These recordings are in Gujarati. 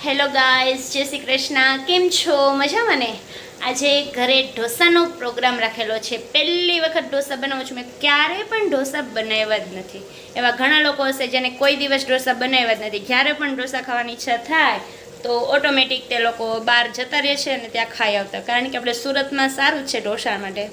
હેલો ગાઈઝ, જય શ્રી કૃષ્ણ. કેમ છો? મજામાં ને? આજે ઘરે ઢોસાનો પ્રોગ્રામ રાખેલો છે. પહેલી વખત ઢોસા બનાવું છું. મેં ક્યારેય પણ ઢોસા બનાવ્યા જ નથી. એવા ઘણા લોકો હશે જેને કોઈ દિવસ ઢોસા બનાવ્યા જ નથી. જ્યારે પણ ઢોસા ખાવાની ઈચ્છા થાય તો ઓટોમેટિક તે લોકો બહાર જતા રહે છે અને ત્યાં ખાઈ આવતા. કારણ કે આપણે સુરતમાં સારું છે ઢોસા માટે.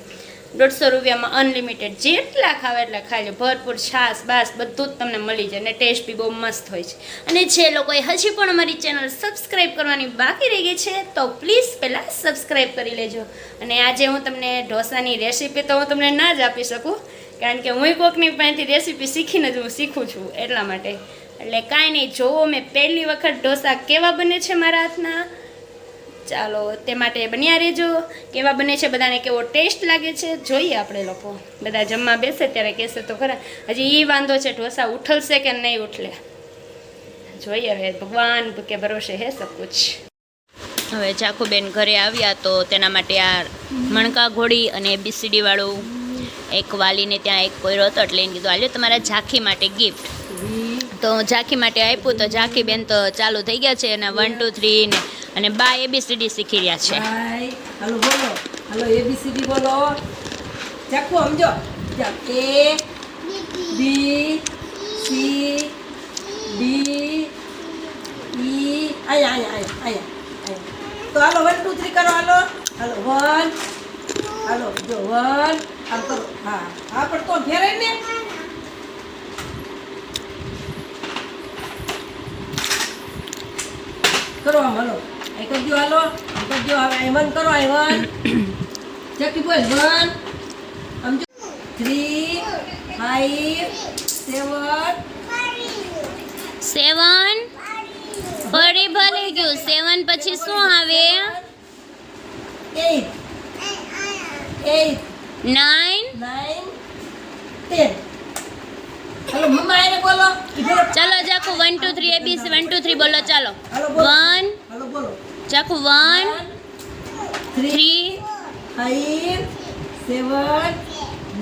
150 રૂપિયામાં અનલિમિટેડ જેટલા ખાવ એટલા ખાઈ લો. ભરપૂર છાશ બાસ બધું જ તમને મળી જાય અને ટેસ્ટ બી બહુ મસ્ત હોય છે. અને જે લોકોએ હજી પણ અમારી ચેનલ સબસ્ક્રાઈબ કરવાની બાકી રહી ગઈ છે તો પ્લીઝ પહેલાં સબસ્ક્રાઈબ કરી લેજો. અને આજે હું તમને ઢોસાની રેસીપી તો હું તમને ના જ આપી શકું, કારણ કે હું કોકની પાસેથી રેસીપી શીખીને જ હું શીખું છું એટલા માટે. એટલે કાંઈ નહીં, જોવો મેં પહેલી વખત ઢોસા કેવા બને છે મારા હાથના. ચાલો તે માટે બન્યા રહેજો. કેવા બને છે, બધાને કેવો ટેસ્ટ લાગે છે જોઈએ. આપણે લોકો બધા જમવા બેસે ત્યારે કહેશે તો ખરા. હજી એ વાંધો છે ઢોસા ઉઠલશે કે નહીં ઉઠલે, જોઈએ. હવે ભગવાન કે ભરોસે હે સબ કુછ. હવે ચાકુબેન ઘરે આવ્યા તો તેના માટે આ મણકા ઘોડી અને ABCD વાળું એક વાલીને ત્યાં એક કોયરો હતો એટલે એને કીધું હાલ્યો તમારા ઝાંખી માટે ગિફ્ટ. તો ઝાંખી માટે આપ્યું તો ઝાંખી બેન તો ચાલુ થઈ ગયા છે એના 1 2 3 ને, અને બા ABCD શીખી રહ્યા છે. હાલો બોલો, હાલો ABCD બોલો. ચાખો સમજો. A B C D E આયા. તો હાલો 1 2 3 કરો. હાલો 1. હાલો જો 1 આમ કરો. હા પણ તો ફેરાય ને. કરો આમ. હાલો આ કરજો. હાલો આમ કરજો. હવે I1 કરો. I1 ચકી બોલ 1 આમ જો 3 5 7 ફરી ભલે ગયું. 7 પછી શું આવે? 8 9. 9 10. હાલો મમ્મા આને બોલો. ચાલો જાકુ 1 2 3 ABC 1 2 3 બોલો. ચાલો હાલો બોલો. 1. હાલો બોલો. જાકુ 1 3 5 7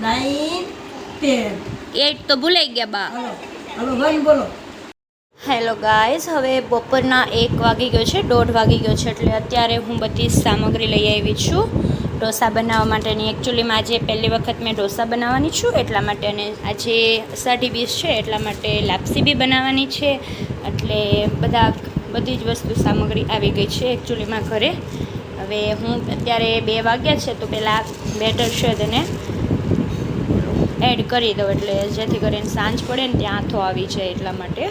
9 10. 8 તો ભૂલાઈ ગયા બા. હાલો 1 બોલો. હેલો ગાઈઝ, હવે બપોરના 1 વાગી ગયો છે, 1:30 વાગી ગયો છે. એટલે અત્યારે હું બધી સામગ્રી લઈ આવી છું ઢોસા બનાવવા માટેની. એકચ્યુઅલીમાં આજે પહેલી વખત મેં ઢોસા બનાવવાની છું એટલા માટે, અને આજે અષાઢી બીજ છે એટલા માટે લાપસી બી બનાવવાની છે. એટલે બધી જ વસ્તુ સામગ્રી આવી ગઈ છે એકચ્યુઅલીમાં ઘરે. હવે હું અત્યારે 2 વાગ્યા છે તો પહેલાં બેટર છે તેને એડ કરી દઉં, એટલે જેથી કરીને સાંજ પડે ને ત્યાં હાથો આવી જાય એટલા માટે.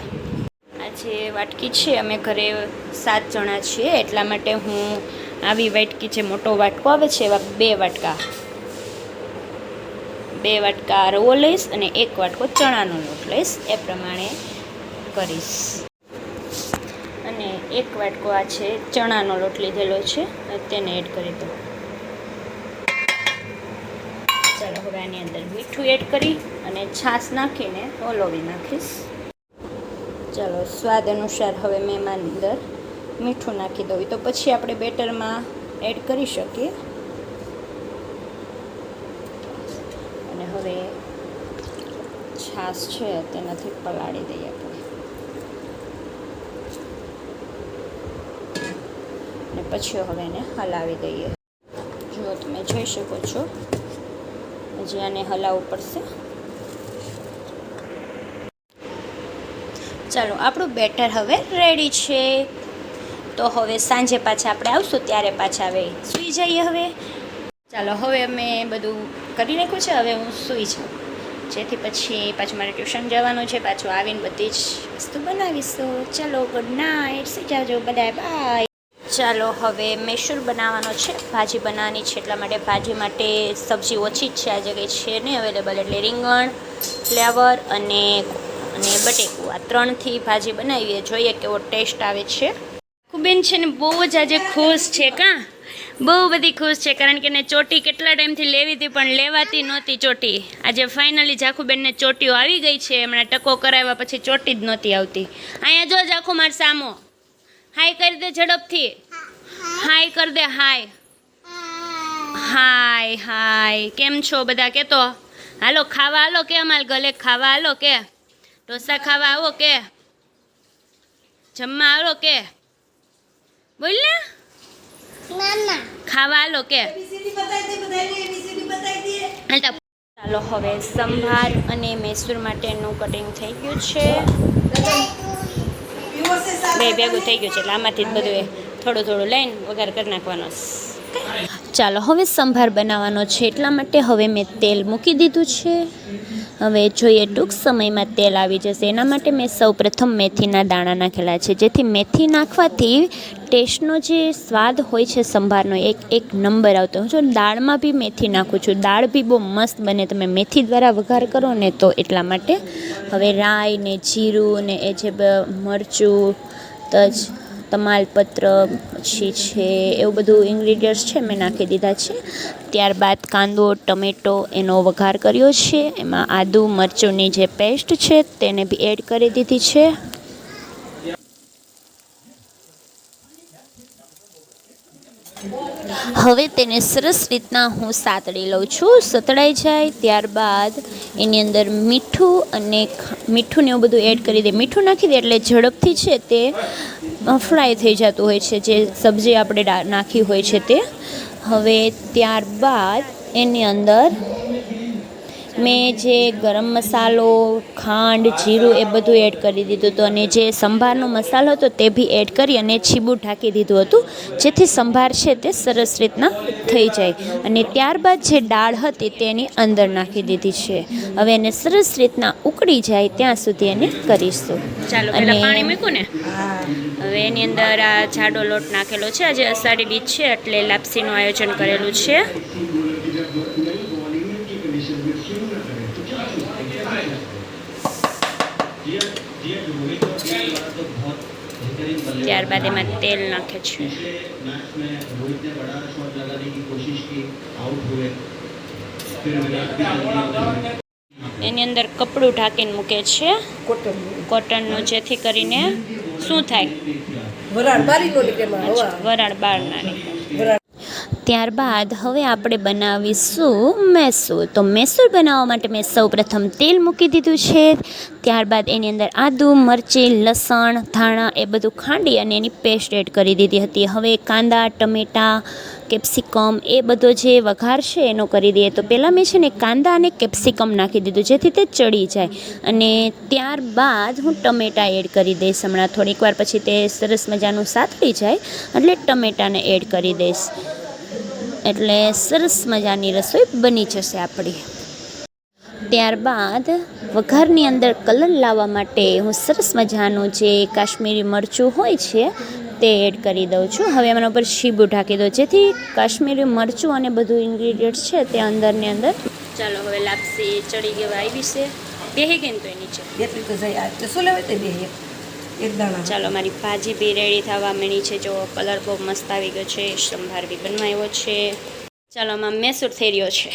આજે વાટકી છે, અમે ઘરે 7 જણા છીએ એટલા માટે હું આવી વાટકી છે, મોટો વાટકો આવે છે એવા 2 વાટકા રવો લઈશ અને 1 વાટકો ચણાનો લોટ લઈશ. એ પ્રમાણે કરીશ. અને 1 વાટકો આ છે ચણાનો લોટ લીધેલો છે, તેને એડ કરી દો. ચાલો હવે આની અંદર મીઠું એડ કરી અને છાશ નાખીને ઓલોવી નાખીશ. ચાલો સ્વાદ અનુસાર હવે મેં એમાં અંદર મીઠું નાખી દઉં, તો પછી આપણે બેટરમાં એડ કરી શકીએ. અને હવે છાશ છે તેનાથી પલાળી દઈએ આપણે. અને પછી હવે એને હલાવી દઈએ. જો તમે જોઈ શકો છો હજી આને હલાવવું પડશે. ચાલો આપણું બેટર હવે રેડી છે. તો હવે સાંજે પાછા આપણે આવશું ત્યારે પાછા હવે સૂઈ જઈએ. હવે ચાલો હવે અમે બધું કરી નાખ્યું છે, હવે હું સૂઈ જાઉં, જેથી પછી પાછું મારે ટ્યુશન જવાનું છે. પાછું આવીને બધી જ વસ્તુ બનાવીશું. ચાલો ગુડ નાઇટ, સૂઈ જાજો બધા, બાય. ચાલો હવે મેસૂર બનાવવાનો છે, ભાજી બનાવવાની છે એટલા માટે. ભાજી માટે સબ્જી ઓછી જ છે, આજે કંઈ છે નહીં અવેલેબલ, એટલે રીંગણ, ફ્લેવર અને બટેકું આ 3થી ભાજી બનાવીએ, જોઈએ કેવો ટેસ્ટ આવે છે. બેન છે ને બહુ જ આજે ખુશ છે. બહુ બધી ખુશ છે, કારણ કે એને ચોટી કેટલા ટાઈમથી લેવી હતી પણ લેવાતી નહોતી ચોટી. આજે ફાઇનલી ઝાખુબેનને ચોટીઓ આવી ગઈ છે. હમણાં ટકો કરાવ્યા પછી ચોટી જ નહોતી આવતી. અહીંયા જો ઝાખુ માર સામો હાય કરી દે ઝડપથી. હાય કરી દે. હાય હાય હાય. કેમ છો બધા? કહેતો હાલો ખાવા હાલો કે અમારે ગલે ખાવા હાલો કે ઢોસા ખાવા આવો કે જમવા આવો કે બોલ ને ખાવા આલો કે ABCD બતાવી દે, બધાને ABCD બતાવી દે. હાલતા. ચાલો હવે સંભાર અને મૈસૂર માટેનું કટિંગ થઈ ગયું છે. પીવો છે સાથ બે ભેગું થઈ ગયું છે એટલે આમાંથી જ બધું થોડું થોડું લઈને વઘાર કરી નાખવાનો છે. ચાલો હવે સંભાર બનાવવાનો છે એટલા માટે હવે મેં તેલ મૂકી દીધું છે. હવે જોઈએ ટૂંક સમયમાં તેલ આવી જશે એના માટે મેં સૌપ્રથમ મેથીના દાણા નાખેલા છે, જેથી મેથી નાખવાથી ટેસ્ટનો જે સ્વાદ હોય છે સંભારનો એક નંબર આવતો હોય છે. દાળમાં બી મેથી નાખું છું, દાળ બી બહુ મસ્ત બને તમે મેથી દ્વારા વઘાર કરો ને તો એટલા માટે. હવે રાઈ ને જીરું ને એ જે મરચું, તજ, તમાલપત્ર પછી છે એવું બધું ઇન્ગ્રીડિયન્ટ્સ છે મેં નાખી દીધા છે. ત્યારબાદ કાંદો, ટમેટો એનો વઘાર કર્યો છે. એમાં આદુ મરચુંની જે પેસ્ટ છે તેને બી એડ કરી દીધી છે. હવે તેને સરસ રીતના હું સાતળી લઉં છું. સતળાઈ જાય ત્યારબાદ એની અંદર મીઠું ને એવું બધું એડ કરી દે. મીઠું નાખી દે એટલે ઝડપથી છે તે ફ્રાય થઈ જતું હોય છે જે સબ્જી આપણે નાખી હોય છે તે. હવે ત્યારબાદ એની અંદર મેં જે ગરમ મસાલો, ખાંડ, જીરું એ બધું એડ કરી દીધું હતું અને જે સંભારનો મસાલો હતો તે બી એડ કરી અને છીબું ઢાંકી દીધું હતું જેથી સંભાર છે તે સરસ રીતના થઈ જાય. અને ત્યારબાદ જે દાળ હતી તેની અંદર નાખી દીધી છે. હવે એને સરસ રીતના ઉકળી જાય ત્યાં સુધી એને કરીશું. ચાલો પહેલાં પાણી મૂક્યું ને, હવે એની અંદર આ જાડો લોટ નાખેલો છે. આજે અષાઢી બીજ છે એટલે લાપસીનું આયોજન કરેલું છે. ત્યારબાદ એમાં તેલ નાખે છે. એની અંદર કપડું ઢાંકીને મૂકે છે કોટનનું, જેથી કરીને શું થાય વરાળ બારી નો નીકળે એમાં હવા. વરાળ બહાર ના નીકળે. વરાળ. ત્યારબાદ હવે આપણે બનાવીશું મૈસૂર. તો મૈસૂર બનાવવા માટે મેં સૌપ્રથમ તેલ મૂકી દીધું છે. ત્યારબાદ એની અંદર આદુ, મરચી, લસણ, ધાણા એ બધું ખાંડી અને એની પેસ્ટ એડ કરી દીધી હતી. હવે કાંદા, ટમેટાં, કેપ્સિકમ એ બધો જે વઘાર છે એનો કરી દઈએ. તો પહેલાં મેં છે ને કાંદા અને કેપ્સિકમ નાખી દીધું જેથી તે ચડી જાય. અને ત્યારબાદ હું ટમેટાં એડ કરી દઈશ હમણાં થોડીક વાર પછી તે સરસ મજાનું સાતળી જાય એટલે ટમેટાને એડ કરી દઈશ એટલે સરસ મજાની રસોઈ બની જશે આપણી. ત્યારબાદ વઘારની અંદર કલર લાવવા માટે હું સરસ મજાનું જે કાશ્મીરી મરચું હોય છે તે એડ કરી દઉં છું. હવે એના ઉપર છીબું ઢાંકી દઉં જેથી કાશ્મીરી મરચું અને બધું ઇન્ગ્રીડિયન્ટ્સ છે તે અંદરની અંદર. ચાલો હવે લાપસી ચડી ગવા આવી છે. બેહી ગઈ ને તો એ નીચે એટલી તો જાય આ તો શું લેવે તે બે એક દાણા. ચાલો મારી ભાજી બી રેડી થવા મળી છે. જો કલર બહુ મસ્ત આવી ગયો છે. સંભાર બી બનાવ્યો છે. ચાલો આમાં મૈસૂર થઈ રહ્યો છે.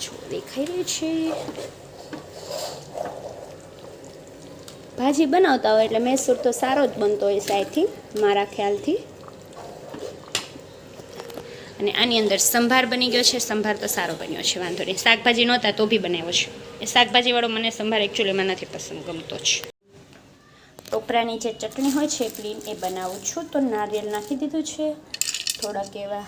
જો દેખાઈ રહ્યું છે. ભાજી બનાવતા હોય એટલે મૈસૂર તો સારો જ બનતો હોય સાયથી મારા ખ્યાલથી. અને આની અંદર સંભાર બની ગયો છે. સંભાર તો સારો બન્યો છે, વાંધો નહીં. શાકભાજી નહોતા તો બી બનાવ્યો છે. એ શાકભાજીવાળો મને સંભાર એકચ્યુઅલીમાં નથી પસંદ ગમતો જ. ટોપરાની જે ચટણી હોય છે ક્લીન એ બનાવું છું. તો નારિયેળ નાખી દીધું છે થોડાક એવા.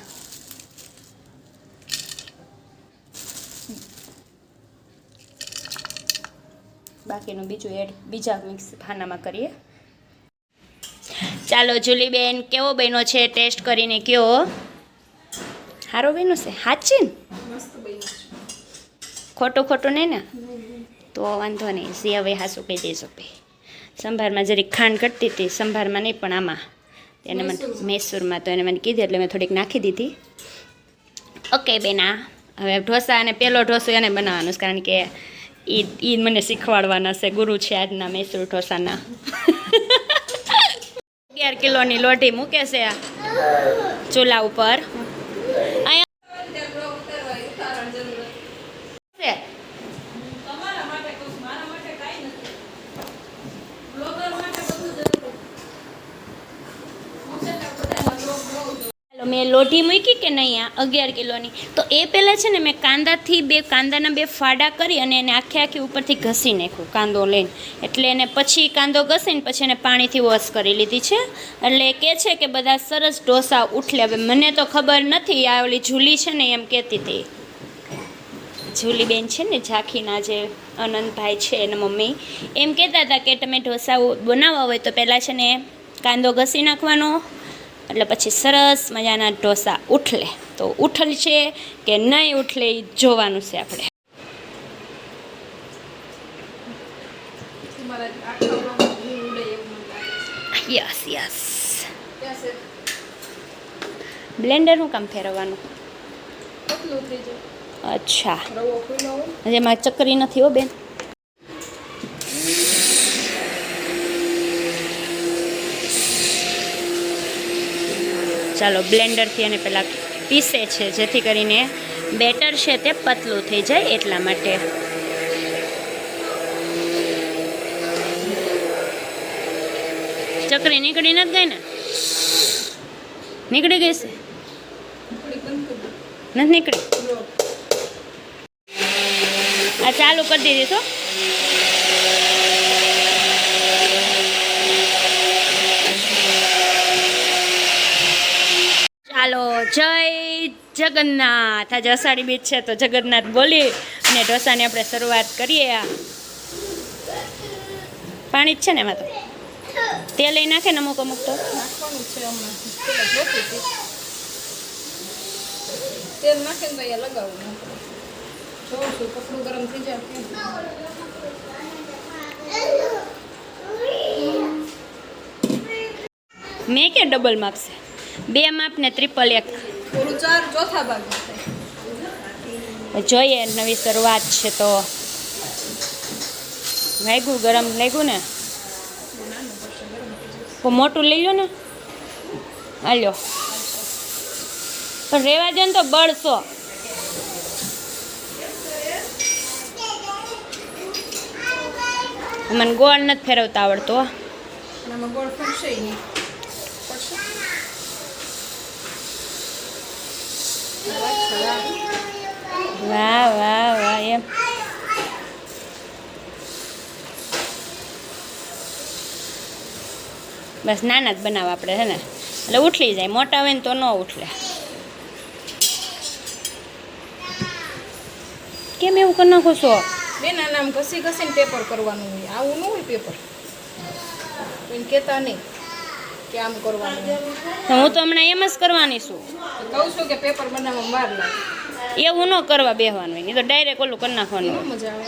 બાકીનું બીજું એડ બીજા મિક્સ ખાનામાં કરીએ. ચાલો જુલીબેન કેવો બન્યો છે ટેસ્ટ કરીને કયો. સારો બન્યો છે સાચી ને? ખોટું ખોટું નહીં ને? તો વાંધો નહીં. જે હવે હાસું કહી દેજો ભાઈ. સંભારમાં જરીક ખાંડ ઘટતી હતી, સંભારમાં નહીં પણ આમાં એને મને મૈસૂરમાં તો એને મને કીધી એટલે મેં થોડીક નાખી દીધી. ઓકે બેના, હવે ઢોસા અને પહેલો ઢોસો એને બનાવવાનો છે કારણ કે એ મને શીખવાડવાના છે. ગુરુ છે આજના મૈસૂર ઢોસાના. 11 કિલોની લોટી મૂકે છે ચૂલા ઉપર. મેં લોઢી મૂકી કે નહીં આ 11 કિલોની, તો એ પહેલાં છે ને મેં કાંદાના બે ફાડા કરી અને એને આખી ઉપરથી ઘસી નાખ્યું કાંદો લઈને. એટલે એને પછી કાંદો ઘસીને પછી એને પાણીથી વોશ કરી લીધી છે. એટલે કહે છે કે બધા સરસ ઢોસા ઉઠલે. હવે મને તો ખબર નથી, આ ઓલી જુલી છે ને એમ કહેતી હતી, જુલીબેન છે ને ઝાંખીના જે અનંતભાઈ છે એના મમ્મી, એમ કહેતા હતા કે તમે ઢોસા બનાવવા હોય તો પહેલાં છે ને કાંદો ઘસી નાખવાનો, એટલે પછી સરસ મજાના ઢોસા ઉઠલે. તો ઉઠલ છે કે નહીં ઉઠલે એ જોવાનું છે આપણે. Yes yes. બ્લેન્ડરનું કામ ફેરવવાનું. અચ્છા, એમાં ચકરી નથી હો બેન. ચાલો બ્લેન્ડરથી એને પહેલાં પીસે છે જેથી કરીને બેટર છે તે પતલું થઈ જાય એટલા માટે. ચકરી નીકળી નથી ગઈ ને? નીકળી ગઈ છે? નથી નીકળી? આ ચાલુ કરી દીધી તો. ચાલો, જય જગન્નાથ. આજે અષાઢી બીજ છે તો જગન્નાથ બોલી અને ઢોસાની આપણે શરૂઆત કરીએ. પાણી જ છે ને એમાં તો તેલ લઈ નાખે ને અમુક તો નાખવાનું છે હમણાં. તેલ નાખે ને તો અહીંયા લગાવવું. જોઉં છું કપડું ગરમ થઈ જાય. મેં કે ડબલ માપ છે? 2 માપ ને 1 પૂરું 4 ચોથા ભાગ. જોઈએ, નવી શરૂઆત છે તો લાગ્યું ગરમ લાગ્યું ને. મોટું લઈ લો ને. હાલ્યો પણ રેવા દે ને તો બળશો. મને ગોળ નથી ફેરવતા આવડતો. આમાં ગોળ ફરશે નહીં. વાહ વાહ વાહ. એમ બસ નાના જ બનાવવા આપણે છે ને, એટલે ઉઠલી જાય. મોટા હોય ને તો ન ઉઠલે. કેમ એવું કરી નાખો છો? બેન આને આમ ઘસી ઘસીને પેપર કરવાનું હોય. આવું ન હોય પેપર. કોઈને કહેતા નહીં કે આમ કરવાનું. હું તો હમણાં એમ જ કરવાની છું. કહું છું કે પેપર બનાવવામાં વાર લાગે. એવું ન કરવા બેસવાનું હોય, એ તો ડાયરેક્ટ ઓલું કરી નાખવાનું. બહુ મજા આવે.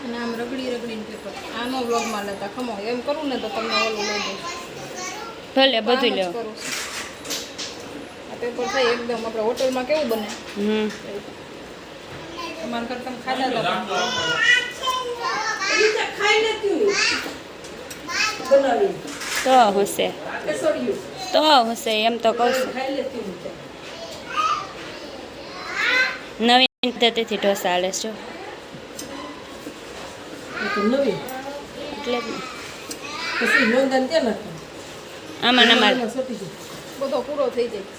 અને આમ રગડીને પેપર. આનો વ્લોગમાં લેતા ખમો એમ કરું ને તો તમને ઓલું લઈ દઈશ. ભલે બધું લેવો. આ પેપર થાય એકદમ આપણે હોટલમાં કેવું બને તમારા કરતા ખાધા હતા તો હશે એમ તો કહું છું. નવી પદ્ધતિથી ઢોસા હાલે છે એટલે જ ને. આમાં બધો પૂરો થઈ જાય.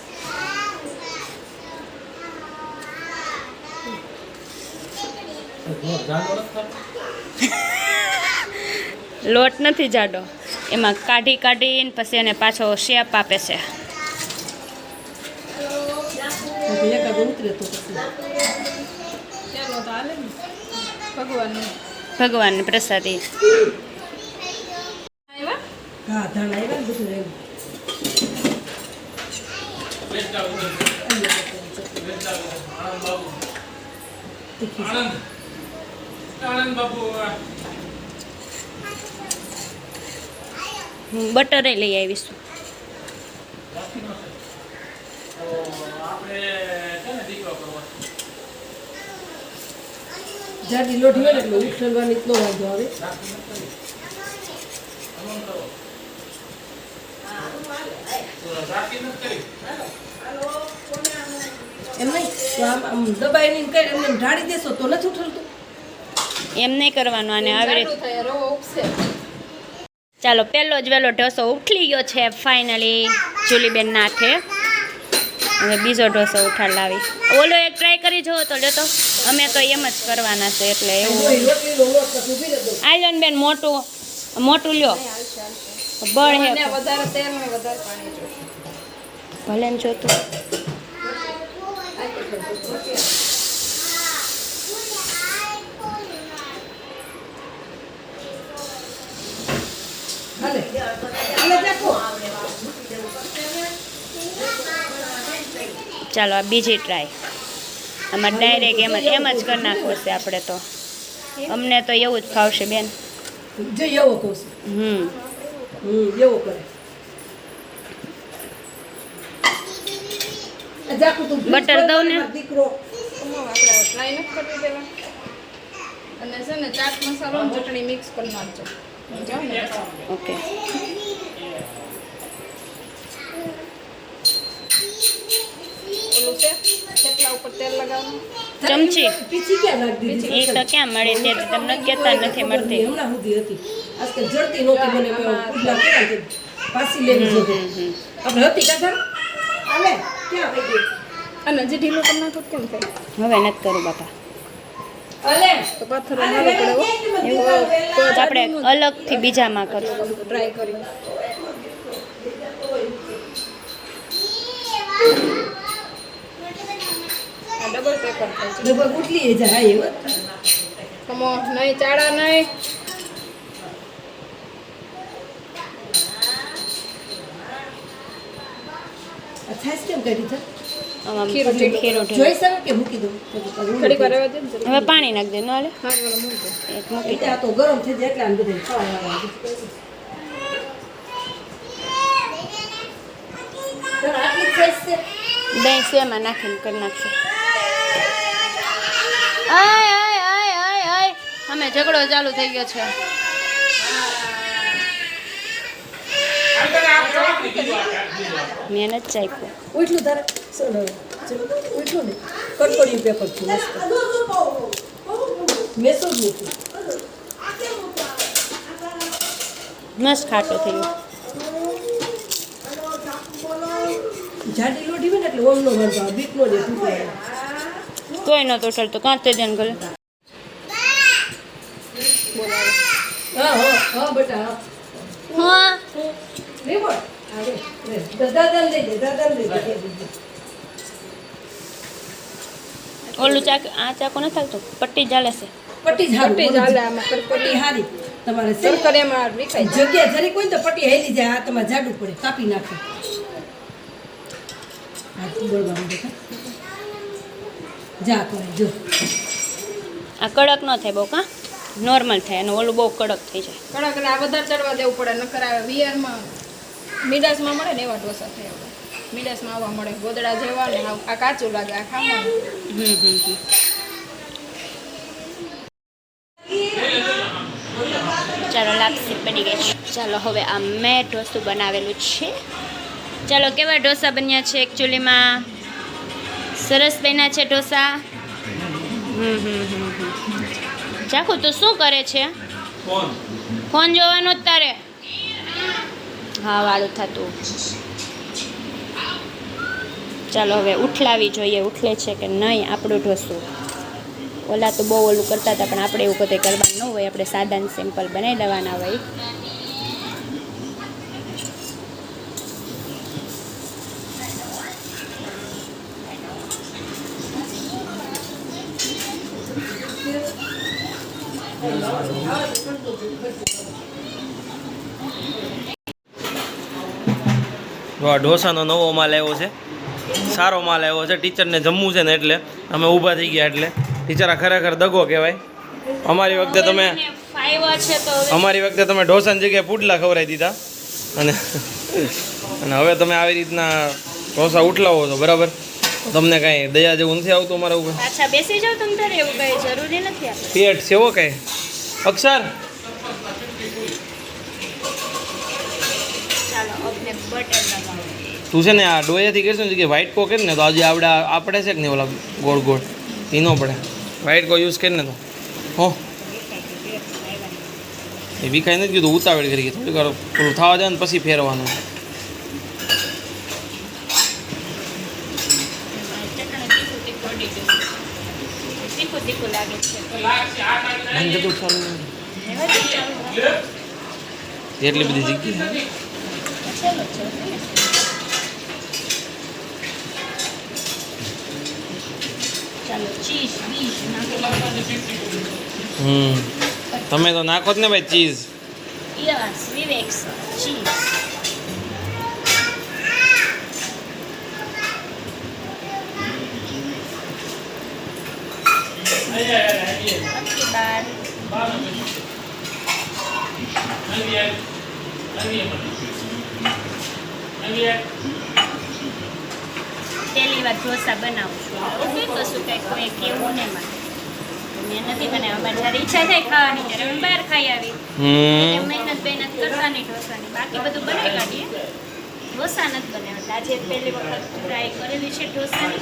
લોટ નથી જાડો, એમાં કાઢીને પછી એને પાછો શેપ આપે છે. ભગવાનની પ્રસાદી. બટર લઈ આવીશું. જાડી લોઢી હોય ને એટલે ઉછળવાની એટલો વાંધો આવે. એમ નહીં તો આમ દબાઈને કરી એમને ઢાળી દેશો તો નથી ઉઠલતું. એમ નહીં કરવાનું આને આવી રીતે. થાય રવો ઉપસે. ચાલો પહેલો જ વહેલો ઢોસો ઉઠલી ગયો છે ફાઇનલી જુલીબેનના હાથે. હવે બીજો ઢોસો ઉઠાડ લાવી. ઓલો એક ટ્રાય કરી જોવો તો લેતો. અમે તો એમ જ કરવાના છે એટલે એવું. રોટલીનો લોટ પછી ઊભી રહેતો. આલ્યો ને બેન મોટું મોટું લ્યો. બળ હે મને વધારે તેલ ને વધારે પાણી જોઈશે. ભલે ને જોતું. હાલે હાલે દેખો. ચાલો આ બીજી ટ્રાય. આમાં ડાયરેક્ટ એમ જ કરી નાખવું છે આપણે તો. અમને તો એવું જ ફાવશે બેન. જો એવો કહું છું. એવો કરે. જાકુ તું બટર દઉં ને? દીકરો આપણે ટ્રાય નથી કરવી પેલા. અને છે ને ચાટ મસાલો અને ચટણી મિક્સ કરી નાખજો. જાઓ ને બસ. ઓકે. ઓલું છે કેટલા ઉપર તેલ લગાવવાનું. ચમચી. પીછી ક્યાં રાખી દીધી? એ તો ક્યાં મળે તે તો તમને કહેતા નથી મળતી. હમણાં સુધી હતી આજકાલ જડતી નહોતી મને પુડલા કર્યા છે પાછી લેવી જોઈએ આપણે હતી કાકા આલે ક્યાં વહી ગઈ અને હજી ઢીલું કરી નાખો તો કેમ થાય. હવે નથી કરું બાપા. આલે તો પાથરો મારો પડે હો. તો આપણે અલગથી બીજામાં કરશું. ટ્રાય કરી. આ ડબલ પેપર થાય છે. ડબલ ઉઠલી એ જાય એવો કમો નહીં ચાડા નહીં. આ છાશ કેમ કરી છે આમાં ખીરું પછી ખીરું ઢોળ. જોઈ શકે કે મૂકી દઉં ઘડીક વાર રહેવા દે ને જરા. હવે પાણી નાખ દે ન હાલે. હા બોલો મૂકી દો. એક મૂકી દે. આ તો ગરમ થઈ જાય એટલે આમ બધે ખાવા આટલી છાશ છે દહીં સેમાં નાખીને કરી નાખશે. આય આય આય આય આય અમે ઝઘડો ચાલુ થઈ ગયો છે. મેં નથી ચાખ્યું. ઉઠલું તારે ઉઠલું ને કટકોડી પેપર છે મસ્ત મેસો જ નથી મસ્ત ખાટો થઈ ગયો. જાડી લોટી હોય ને એટલે ઓમનો વાંધો આવે બીકનો જે તૂટે તોય નતો ઉઠાડતો કાંતે ધ્યાન કરે. હા હા હા બેટા હા લે બોલ અરે દાદા લઈ દે દાદા લઈ દે ઓલું ચાક આ ચાકો નથી થાકતો. પટ્ટી ચાલે છે. પટ્ટી જ હારું, પટ્ટી જ હાલે આમાં પટ્ટી હારી તમારે સરકરિયામાં વિકાય. જગ્યા જરી કોઈ તો પટ્ટી હેલી જાય આ તમારે જાડું પડે કાપી નાખે હા બોલવાનું બેટા જા કરે જો આ કડક ન થાય બહુ કા નોર્મલ થાય અને ઓલું બહુ કડક થઈ જાય. કડક એટલે આ વધારે ચડવા દેવું પડે નકર આવે વિયરમાં મીડાસમાં મળે ને એવા ઢોસા થયા હોય. મીડાસમાં આવવા મળે ગોદડા જેવા ને આ કાચું લાગે આ ખાવાનું. ચાલો લાપસી બની ગઈ છે. ચાલો હવે આ મેં ઢોસું બનાવેલું છે. ચાલો કેવા ઢોસા બન્યા છે એકચ્યુઅલીમાં સરસ બન્યા છે ઢોસા. ચાખું તું શું કરે છે? ફોન જોવાનું જ તારે. હા વાળું થતું. ચાલો હવે ઉઠલાવી જોઈએ ઉઠલે છે કે નહીં આપણું ઢોસું. ઓલા તો બહુ ઓલું કરતા હતા પણ આપણે એવું બધે કરવાનું ન હોય. આપણે સાદા ને સિમ્પલ બનાવી દેવાના હોય. તો આ ઢોસાનો નવો માલ આવ્યો છે, સારો માલ આવ્યો છે. ટીચરને જમવું છે ને એટલે અમે ઊભા થઈ ગયા. એટલે ટીચર આ ખરેખર દગો કહેવાય. અમારી વખતે તમે ઢોસાની જગ્યાએ પુડલા ખવડાવી દીધા અને હવે તમે આવી રીતના ઢોસા ઉઠલાવો છો બરાબર. તમને કાંઈ દયા જેવું નથી આવતું અમારા ઉપર? પાછા બેસી જાવ તમ તારે એવું કઈ જરૂરી નથી આપણે. પેટ સેવો કાંઈ અક્ષર ચાલો આપણે બટર લગાવીએ. તું છે ને આ ડોયાથી કરશે ને કે વ્હાઈટ કો કરે ને તો આજે આપણે છે કે નહીં ઓલા ગોળ ગોળ એ ન પડે વ્હાઈટ કો યુઝ કરીને તો હો એ વિખાઈ નથી કીધું ઉતાવળ કરી થોડીક વાર પેલું થવા દે ને પછી ફેરવાનું તીખું તીખું લાગે છે મને બધું સારું એટલી બધી જગ્યા ચલો ચલો ચાલો ચીઝ બીજ તમે તો નાખો જ ને ભાઈ ચીઝ યસ વિવેક ચીઝ પહેલી વાર ઢોસા બનાવું છું ઓકે કશું કંઈ કોઈ કેવું નહીં મને મેં નથી બનાવ્યા અમારે જ્યારે ઈચ્છા થાય ખાવાની ત્યારે અમે બહાર ખાઈ આવી મહેનત કરતા નહીં ઢોસાની બાકી બધું બનાવી કાઢીએ ઢોસા નથી બનાવ્યા આજે પહેલી વખત ટ્રાય કરેલી છે ઢોસાની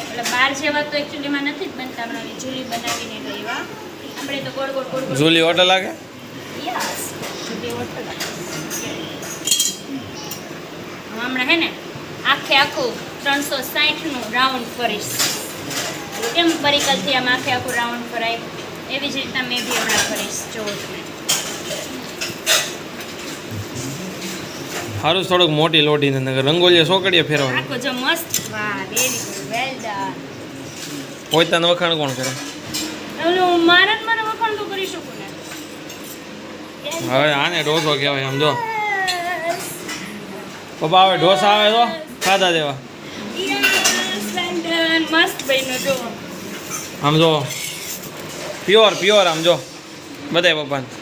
એટલે બહાર જેવા તો એકચ્યુઅલીમાં નથી જ બનતા હમણાં જુલી બનાવીને ગઈ આપણે તો ગોળ ગોળ ગોળ જુલી હોટલ લાગે યસ જુલી હોટલ હમણાં હે ને આખું 360નું રાઉન્ડ ફરીશ કેમ પરિકલથી આમ આખું રાઉન્ડ ફરાય એવી જ રીતના મેં બી હમણાં ફરીશ જોવો તમે સારું થોડુંક મોટી લોટીને નગર રંગોલીએ સોકડીએ ફેરવાની આખો જો મસ્ત વાહ વેરી ગુડ વેલ ડન પોતાનું વખાણ કોણ કરે ઓલું મારા વખાણ તો કરી શકું ને હવે આને ઢોસો કહેવાય આમ જો પપ્પા હવે ઢોસા આવે તો ખાધા દેવા યસ વેલ ડન મસ્ત બન્યો જો આમ જો પ્યોર આમ જો બધાય પપ્પાને